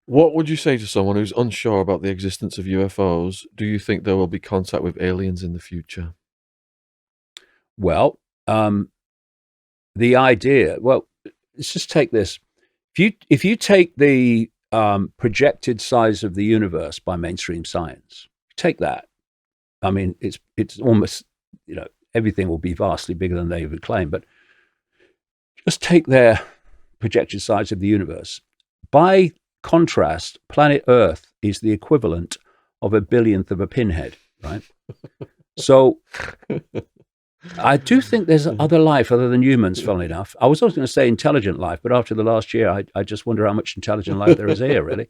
What would you say to someone who's unsure about the existence of UFOs? Do you think there will be contact with aliens in the future? Well, the idea. Well, let's just take this. If you take the projected size of the universe by mainstream science, take that. I mean, it's almost everything will be vastly bigger than they would claim, but just take their projected size of the universe. By contrast, planet Earth is the equivalent of a billionth of a pinhead, right? So I do think there's other life other than humans, funnily enough. I was always going to say intelligent life, but after the last year, I just wonder how much intelligent life there is here, really.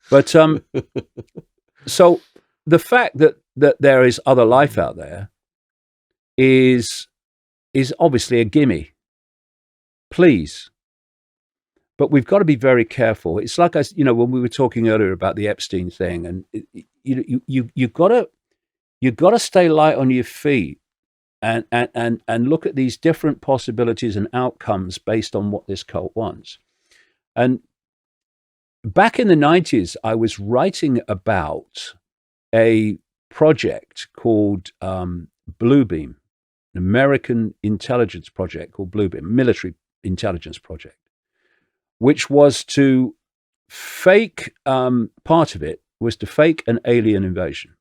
But so the fact that there is other life out there is obviously a gimme. Please, but we've got to be very careful. It's like when we were talking earlier about the Epstein thing, and you've got to stay light on your feet and look at these different possibilities and outcomes based on what this cult wants. And back in the 90s, I was writing about a project called Bluebeam, an American intelligence project called Bluebeam, military intelligence project, which was to fake, part of it was to fake an alien invasion.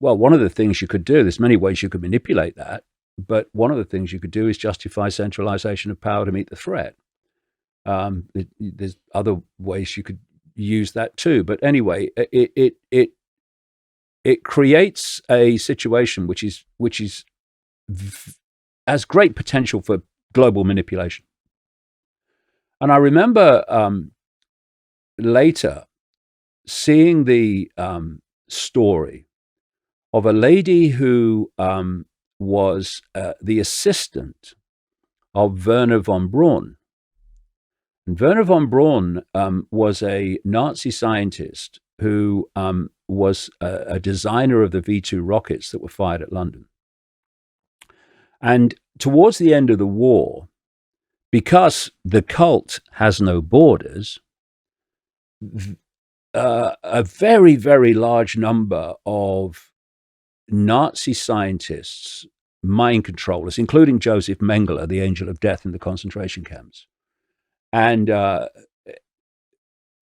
One of the things you could do, there's many ways you could manipulate that, but one of the things you could do is justify centralization of power to meet the threat. There's other ways you could use that too, but anyway, it creates a situation which has great potential for global manipulation. And I remember later seeing the story of a lady who was the assistant of Werner von Braun. And Werner von Braun was a Nazi scientist who was a designer of the V2 rockets that were fired at London. And towards the end of the war, because the cult has no borders, a very, very large number of Nazi scientists, mind controllers, including Joseph Mengele, the angel of death in the concentration camps, and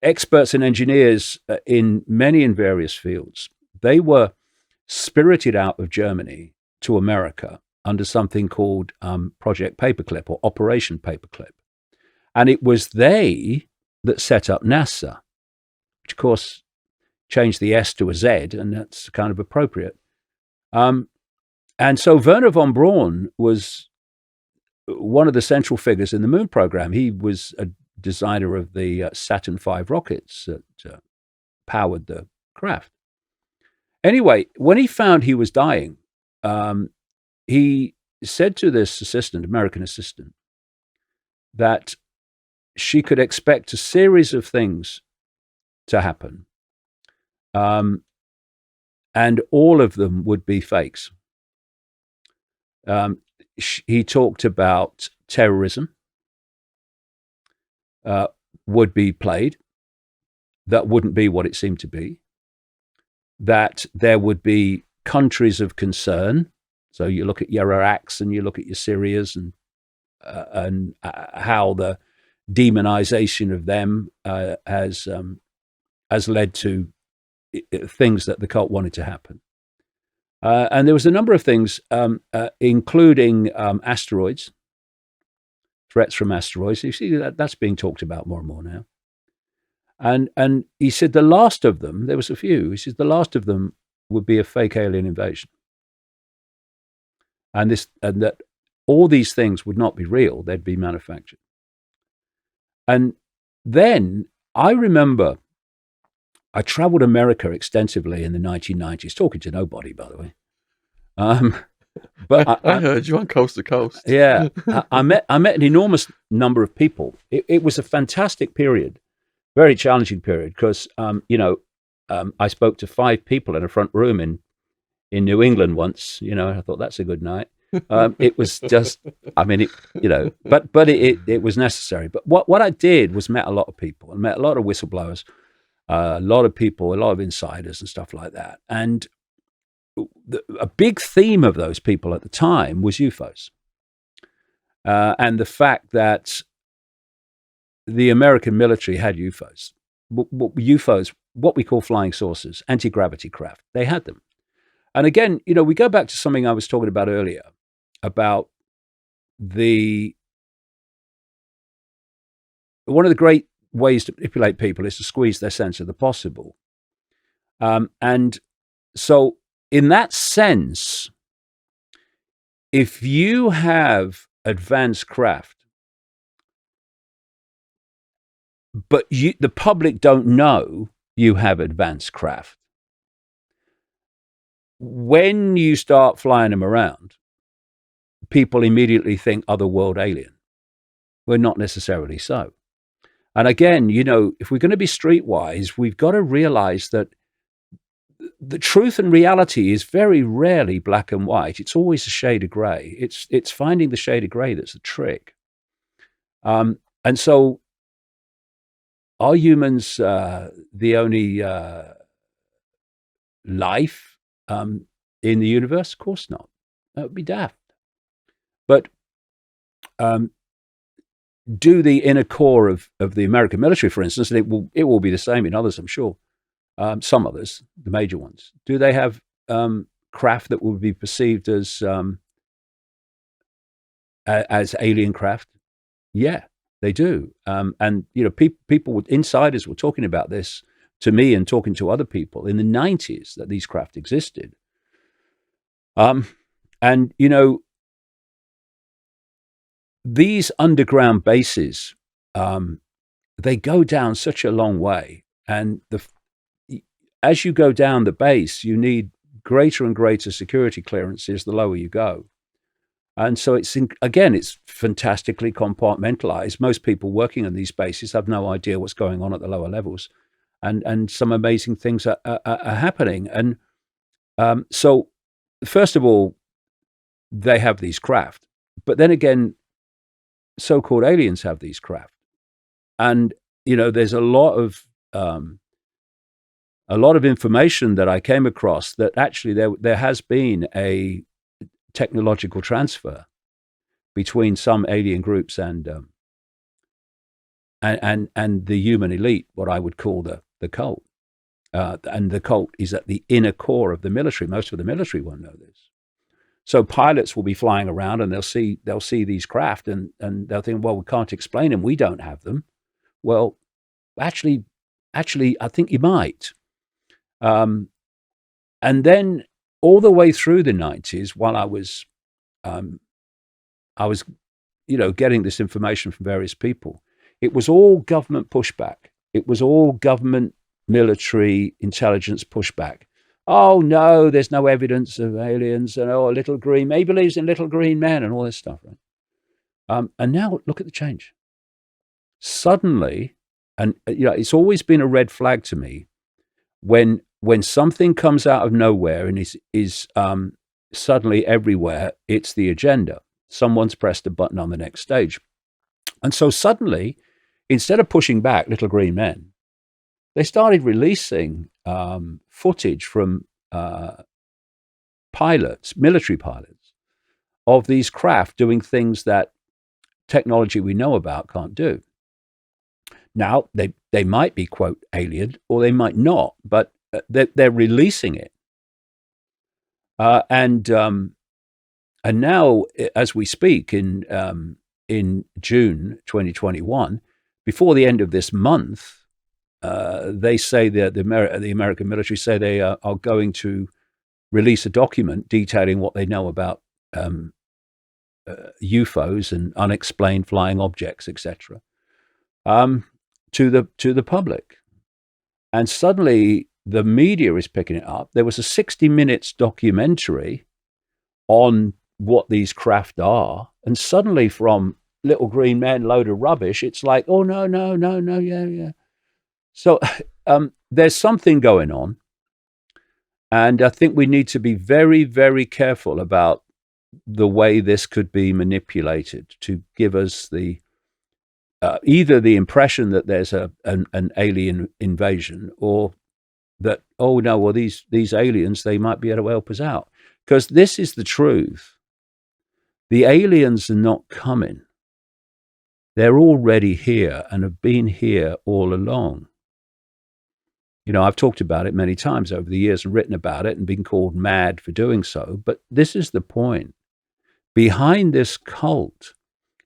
experts and engineers in many and various fields, they were spirited out of Germany to America under something called Project Paperclip or Operation Paperclip. And it was they that set up NASA, which of course changed the S to a Z, and that's kind of appropriate. And so Werner von Braun was one of the central figures in the moon program. He was a designer of the Saturn V rockets that powered the craft. Anyway, when he found he was dying, he said to this assistant, American assistant, that she could expect a series of things to happen. And all of them would be fakes. He talked about terrorism would be played. That wouldn't be what it seemed to be. That there would be countries of concern. So you look at your Iraqs and you look at your Syrias and how the demonization of them has led to things that the cult wanted to happen. And there was a number of things, including asteroids, threats from asteroids. You see that's being talked about more and more now. And he said the last of them, there was a few, he said the last of them would be a fake alien invasion. And that all these things would not be real, they'd be manufactured. And then I remember I traveled America extensively in the 1990s, talking to nobody, by the way. But I heard you on Coast to Coast. Yeah, I met an enormous number of people. It was a fantastic period, very challenging period, because I spoke to 5 people in a front room in New England once. I thought that's a good night. It was just, I mean, it was necessary. But what I did was met a lot of people and met a lot of whistleblowers, a lot of people, a lot of insiders and stuff like that. And a big theme of those people at the time was UFOs, and the fact that the American military had UFOs. UFOs, what we call flying saucers, anti-gravity craft. They had them. And again, we go back to something I was talking about earlier about one of the great ways to manipulate people is to squeeze their sense of the possible. And so in that sense, if you have advanced craft, but the public don't know you have advanced craft, when you start flying them around, people immediately think otherworld alien. We're not necessarily so. And again, if we're going to be streetwise, we've got to realize that the truth and reality is very rarely black and white. It's always a shade of gray. It's finding the shade of gray that's the trick. And so, are humans the only life in the universe? Of course not. That would be daft. But do the inner core of the American military, for instance, and it will be the same in others, I'm sure. Some others, the major ones, do they have craft that will be perceived as alien craft? Yeah, they do. And people, insiders were talking about this to me and talking to other people in the 90s that these craft existed. And these underground bases, they go down such a long way, and as you go down the base, you need greater and greater security clearances the lower you go. And so it's fantastically compartmentalized. Most people working on these bases have no idea what's going on at the lower levels, and some amazing things are happening. And so, first of all, they have these craft, but then again, so-called aliens have these craft, and there's a lot of information that I came across that actually there has been a technological transfer between some alien groups and the human elite, what I would call the cult, and the cult is at the inner core of the military. Most of the military won't know this. So pilots will be flying around and they'll see these craft and they'll think, well, we can't explain them. We don't have them. Well, actually, I think you might. And then all the way through the 90s, while I was getting this information from various people, it was all government pushback. It was all government military intelligence pushback. Oh no, there's no evidence of aliens, and he believes in little green men and all this stuff, right? And now look at the change. Suddenly, and it's always been a red flag to me when something comes out of nowhere and is suddenly everywhere. It's the agenda. Someone's pressed a button on the next stage, and so suddenly, instead of pushing back little green men, they started releasing footage from military pilots, of these craft doing things that technology we know about can't do. Now, they might be, quote, alien, or they might not, but they're releasing it. And now, as we speak, in June 2021, before the end of this month, they say that the American military say they are going to release a document detailing what they know about UFOs and unexplained flying objects, etc., to the public. And suddenly, the media is picking it up. There was a 60 minutes documentary on what these craft are, and suddenly, from little green men, load of rubbish, it's like, oh no, yeah. So there's something going on, and I think we need to be very, very careful about the way this could be manipulated to give us the either the impression that there's an alien invasion, or that, oh no, well, these aliens, they might be able to help us out. Because this is the truth. The aliens are not coming. They're already here and have been here all along. You know, I've talked about it many times over the years and written about it and been called mad for doing so. But this is the point. Behind this cult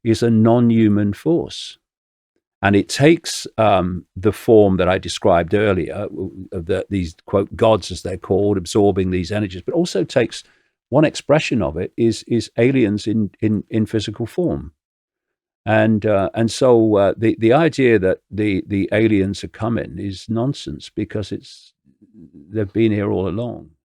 is a non-human force. And it takes the form that I described earlier, of these, quote, gods, as they're called, absorbing these energies, but also takes one expression of it is aliens in physical form. And so the idea that the aliens are coming is nonsense, because they've been here all along.